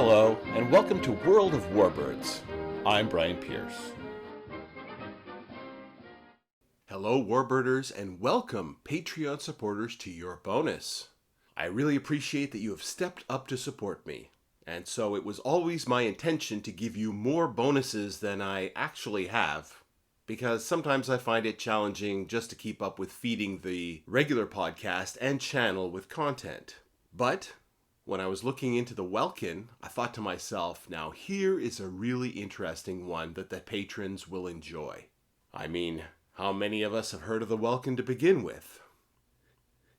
Hello, and welcome to World of Warbirds. I'm Brian Pierce. Hello, Warbirders, and welcome, Patreon supporters, to your bonus. I really appreciate that you have stepped up to support me, and so it was always my intention to give you more bonuses than I actually have, because sometimes I find it challenging just to keep up with feeding the regular podcast and channel with content. But when I was looking into the Welkin, I thought to myself, now here is a really interesting one that the patrons will enjoy. I mean, how many of us have heard of the Welkin to begin with?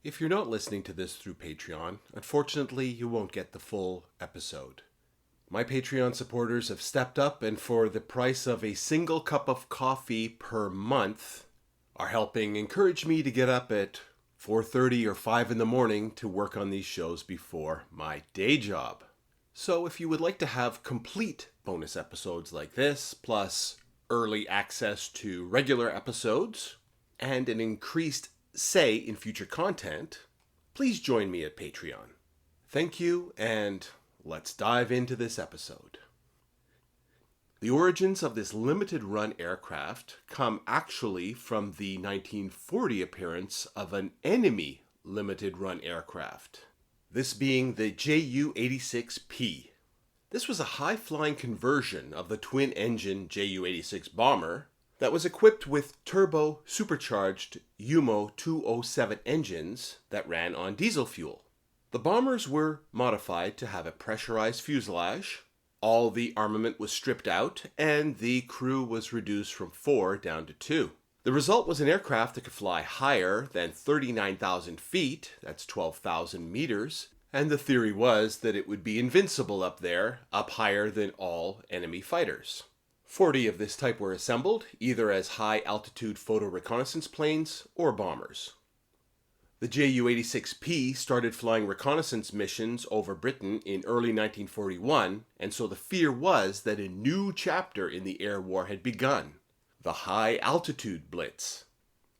If you're not listening to this through Patreon, unfortunately you won't get the full episode. My Patreon supporters have stepped up and for the price of a single cup of coffee per month are helping encourage me to get up at 4:30 or 5 in the morning to work on these shows before my day job. So if you would like to have complete bonus episodes like this, plus early access to regular episodes, and an increased say in future content, please join me at Patreon. Thank you, and let's dive into this episode. The origins of this limited-run aircraft come actually from the 1940 appearance of an enemy limited-run aircraft, this being the Ju-86P. This was a high-flying conversion of the twin-engine Ju-86 bomber that was equipped with turbo-supercharged UMO 207 engines that ran on diesel fuel. The bombers were modified to have a pressurized fuselage. All the armament was stripped out, and the crew was reduced from 4 down to 2. The result was an aircraft that could fly higher than 39,000 feet, that's 12,000 meters, and the theory was that it would be invincible up there, up higher than all enemy fighters. 40 of this type were assembled, either as high-altitude photo reconnaissance planes or bombers. The Ju-86P started flying reconnaissance missions over Britain in early 1941, and so the fear was that a new chapter in the air war had begun, the high-altitude blitz.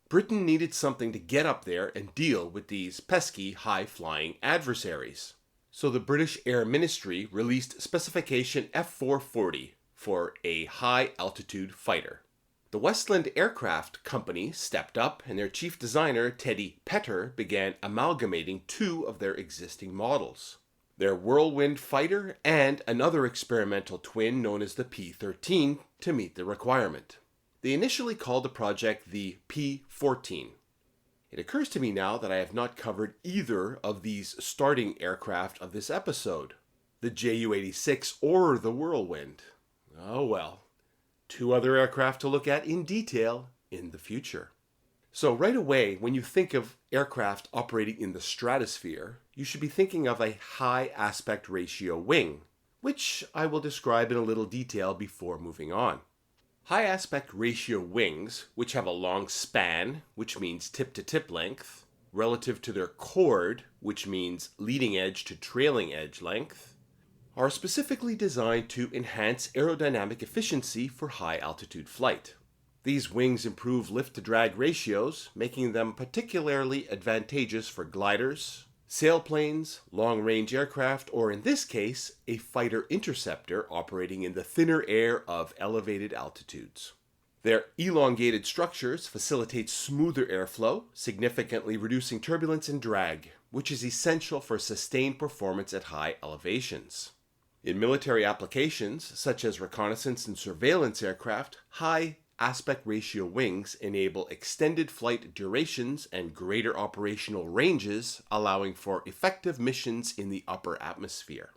Britain needed something to get up there and deal with these pesky high-flying adversaries. So the British Air Ministry released specification F440 for a high-altitude fighter. The Westland Aircraft Company stepped up, and their chief designer, Teddy Petter, began amalgamating 2 of their existing models, their Whirlwind fighter and another experimental twin known as the P-13, to meet the requirement. They initially called the project the P-14. It occurs to me now that I have not covered either of these starting aircraft of this episode, the Ju-86 or the Whirlwind. Oh well. 2 other aircraft to look at in detail in the future. So right away, when you think of aircraft operating in the stratosphere, you should be thinking of a high aspect ratio wing, which I will describe in a little detail before moving on. High aspect ratio wings, which have a long span, which means tip-to-tip length, relative to their chord, which means leading edge to trailing edge length, are specifically designed to enhance aerodynamic efficiency for high-altitude flight. These wings improve lift-to-drag ratios, making them particularly advantageous for gliders, sailplanes, long-range aircraft, or in this case, a fighter interceptor operating in the thinner air of elevated altitudes. Their elongated structures facilitate smoother airflow, significantly reducing turbulence and drag, which is essential for sustained performance at high elevations. In military applications, such as reconnaissance and surveillance aircraft, high aspect ratio wings enable extended flight durations and greater operational ranges, allowing for effective missions in the upper atmosphere.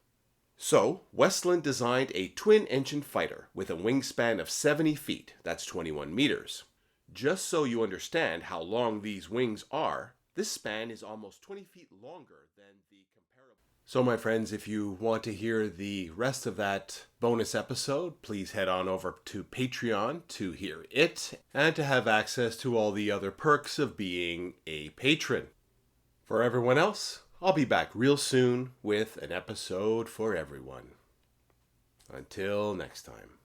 So, Westland designed a twin-engine fighter with a wingspan of 70 feet, that's 21 meters. Just so you understand how long these wings are, this span is almost 20 feet longer than the comparable. So my friends, if you want to hear the rest of that bonus episode, please head on over to Patreon to hear it and to have access to all the other perks of being a patron. For everyone else, I'll be back real soon with an episode for everyone. Until next time.